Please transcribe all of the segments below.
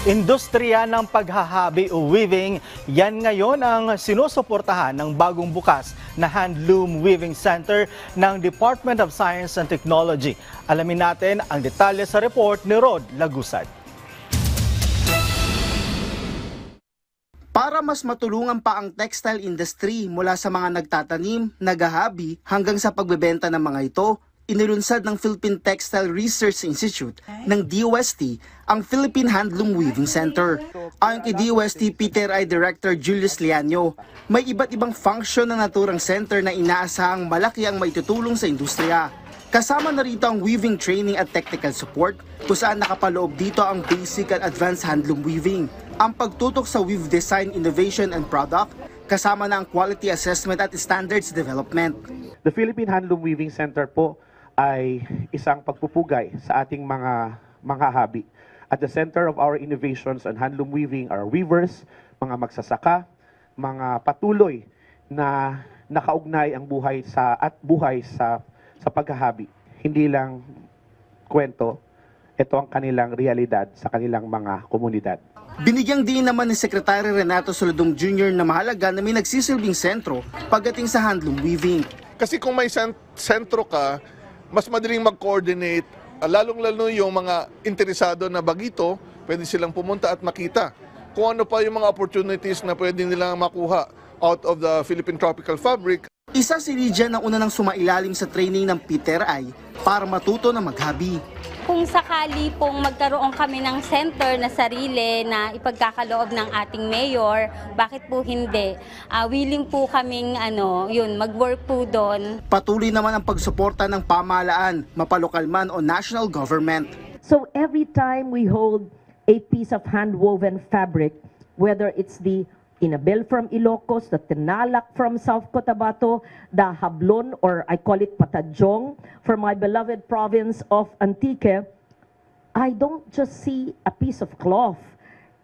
Industriya ng paghahabi o weaving, yan ngayon ang sinusuportahan ng bagong bukas na Handloom Weaving Center ng Department of Science and Technology. Alamin natin ang detalye sa report ni Rod Lagusad. Para mas matulungan pa ang textile industry mula sa mga nagtatanim, naghahabi hanggang sa pagbebenta ng mga ito, inilunsad ng Philippine Textile Research Institute ng DOST ang Philippine Handloom Weaving Center. Ayon kay DOST PTRI Director Julius Lianio, may iba't ibang function na naturang center na inaasahang malaki ang maitutulong sa industriya. Kasama na rito ang weaving training at technical support kung saan nakapaloob dito ang basic at advanced handloom weaving, ang pagtutok sa weave design, innovation and product, kasama na ang quality assessment at standards development. The Philippine Handloom Weaving Center po ay isang pagpupugay sa ating mga habi. At the center of our innovations on handloom weaving are weavers, mga magsasaka, mga patuloy na nakaugnay ang buhay sa paghahabi. Hindi lang kwento, ito ang kanilang realidad sa kanilang mga komunidad. Binigyang din naman ni Secretary Renato Soledum Jr. na mahalaga na may nagsisilbing sentro pagdating sa handloom weaving. Kasi kung may sentro ka, mas madaling mag-coordinate, lalong-lalo yung mga interesado na bagito, pwede silang pumunta at makita kung ano pa yung mga opportunities na pwede nilang makuha out of the Philippine Tropical Fabric. Isa si Lydia na una nang sumailalim sa training ng PTRI para matuto na maghabi. Kung sakali pong magkaroon kami ng center na sarili na ipagkakaloob ng ating mayor, bakit po hindi? Willing po kaming mag-work po doon. Patuloy naman ang pagsuporta ng pamahalaan, mapalokal man o national government. So every time we hold a piece of hand-woven fabric, whether it's the Inabel from Ilocos, the Tinalak from South Cotabato, the Hablon, or I call it Patajong, from my beloved province of Antique, I don't just see a piece of cloth.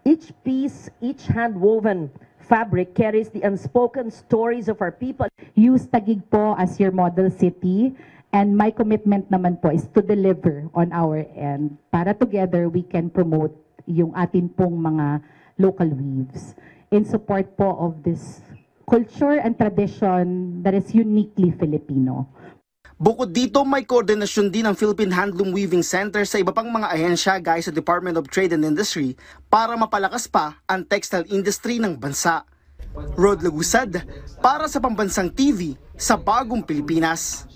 Each piece, each hand-woven fabric carries the unspoken stories of our people. Use Taguig po as your model city, and my commitment naman po is to deliver on our end para together we can promote yung atin pong mga local weaves in support po of this culture and tradition that is uniquely Filipino. Bukod dito, may koordinasyon din ang Philippine Handloom Weaving Center sa iba pang mga ahensya gaya sa Department of Trade and Industry para mapalakas pa ang textile industry ng bansa. Rod Lagusad para sa Pambansang TV sa Bagong Pilipinas.